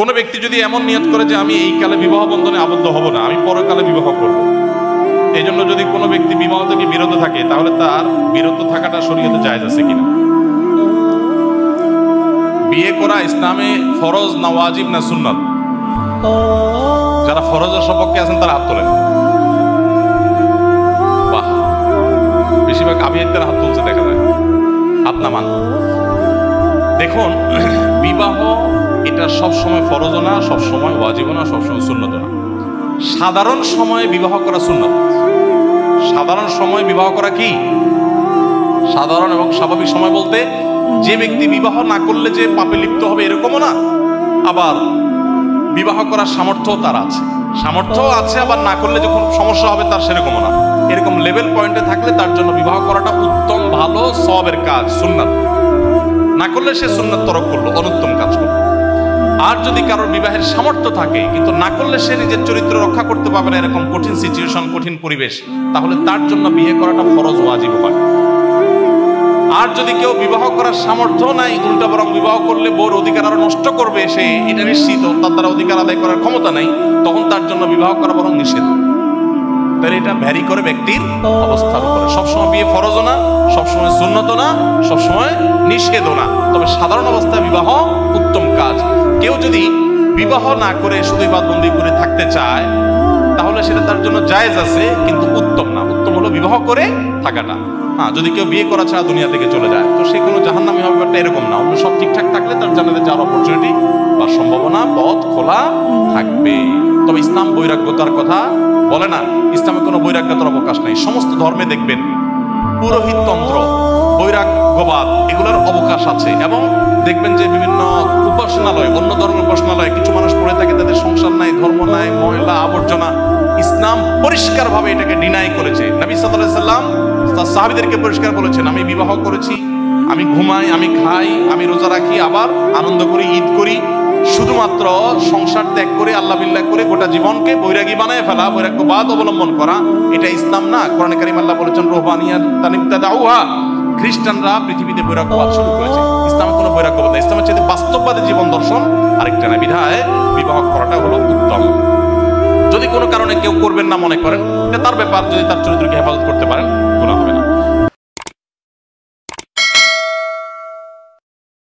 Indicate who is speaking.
Speaker 1: কোনো ব্যক্তি যদি এমন নিয়ত করে যে আমি এই কালে বিবাহ বন্ধনে আবদ্ধ হব না, আমি পরকালে বিবাহ করব, এই জন্য যদি কোনো ব্যক্তি বিবাহ থেকে বিরত থাকে, তাহলে তার বিরত থাকাটা শরীয়তে জায়েজ আছে কিনা? বিয়ে করা ইসলামে ফরজ না ওয়াজিব না সুন্নাত? যারা ফরজের সপক্ষে আছেন তারা হাত তোলেন। বাহ, বেশিরভাগ আবিয়াদের হাত তুলছে দেখা যায়, হাত নামান। দেখুন, বিবাহ এটা সবসময় ফরজ না, সবসময় ওয়াজিব না, সবসময় সুন্নত না। সাধারণ সময়ে বিবাহ করা সুন্নত। সাধারণ সময় বিবাহ করা কি? সাধারণ এবং স্বাভাবিক সময় বলতে যে ব্যক্তি বিবাহ না করলে যে পাপে লিপ্ত হবে এরকমও না, আবার বিবাহ করার সামর্থ্য তার আছে, সামর্থ্য আছে, আবার না করলে যখন সমস্যা হবে তার সেরকমও না। এরকম লেভেল পয়েন্টে থাকলে তার জন্য বিবাহ করাটা উত্তম, ভালো, সওয়াবের কাজ, সুন্নাত। না করলে সে সুন্নাত তরক করলো, অনুত্তম কাজ করলো। আর যদি কারোর বিবাহের সামর্থ্য থাকে কিন্তু না করলে সে নিজের চরিত্র রক্ষা করতে পারবে না, এরকম কঠিন সিচুয়েশন, কঠিন পরিবেশ, তাহলে তার জন্য বিয়ে করাটা ফরজ ওয়াজিব হয়। আর যদি কেউ বিবাহ করার সামর্থ্য নাই, উল্টা বরং বিবাহ করলে বউর অধিকার আরো নষ্ট করবে, সে এটা নিশ্চিত, তার দ্বারা অধিকার আদায় করার ক্ষমতা নাই, তখন তার জন্য বিবাহ করা বরং নিষেধ। তাহলে এটা ভ্যারি করে ব্যক্তির অবস্থার উপরে। সবসময় বিয়ে ফরজও না, সবসময় সুন্নতও না, সবসময় নিষেধও না, তবে সাধারণ অবস্থায় বিবাহ উত্তম কাজ। কেউ যদি বিবাহ না করে শুধু ইবাদতবন্দি করে থাকতে চায়, তাহলে সেটা তার জন্য জায়েজ আছে, কিন্তু উত্তম না। উত্তম হলো বিবাহ করে থাকাটা। হ্যাঁ, যদি কেউ বিয়ে করা ছাড়া দুনিয়া থেকে চলে যায়, তো সে কোনো জাহান্নামী হবে, ব্যাপারটা এরকম না। অন্য সব ঠিকঠাক থাকলে তার জান্নাতে যাওয়ার অপরচুনিটি বা সম্ভাবনা, পথ খোলা থাকবে। তবে ইসলাম বৈরাগ্যতার কথা বলে না, ইসলামে কোনো বৈরাগ্যতার অবকাশ নেই। সমস্ত ধর্মে দেখবেন পুরোহিততন্ত্র, বৈরাগ্যবাদ, এগুলোর অবকাশ আছে। এবং দেখবেন যে বিভিন্ন উপাসনালয়, অন্য ধর্মের উপাসনালয় কিছু মানুষ পড়ে থাকে, তাদের সংসার নাই, ধর্ম নাই, ময়লা আবর্জনা। ইসলাম পরিষ্কারভাবে এটাকে ডিনাই করেছে। নবী সাল্লাল্লাহু আলাইহি সাল্লাম তার সাহাবীদেরকে পরিষ্কার বলেছেন, আমি বিবাহ করেছি, আমি ঘুমাই, আমি খাই, আমি রোজা রাখি, আবার আনন্দ করি, ঈদ করি, শুধুমাত্র সংসার ত্যাগ করে আল্লাহ বিল্লাহ করে গোটা জীবনকে বৈরাগী বানায় ফেলা, বৈরাগ্যবাদ অবলম্বন করা, এটা ইসলাম না। কোরআনে কারীম আল্লাহ বলেছেন, রুহবানিয়াতান ইবতাদাউহা, খ্রিস্টানরা পৃথিবীতে বৈরাগ্যবাদ শুরু করেছে। ইসলামে কোনো বৈরাগ্যবাদ নেই। ইসলামের চেয়ে বাস্তববাদী জীবন দর্শন আরেকটা না, বিধায় বিবাহ করাটা হলো উত্তম। যদি কোনো কারণে কেউ করবেন না মনে করেন, এটা তার ব্যাপার, যদি তার চরিত্রকে হেফাজত করতে পারেন, গুনাহ হবে।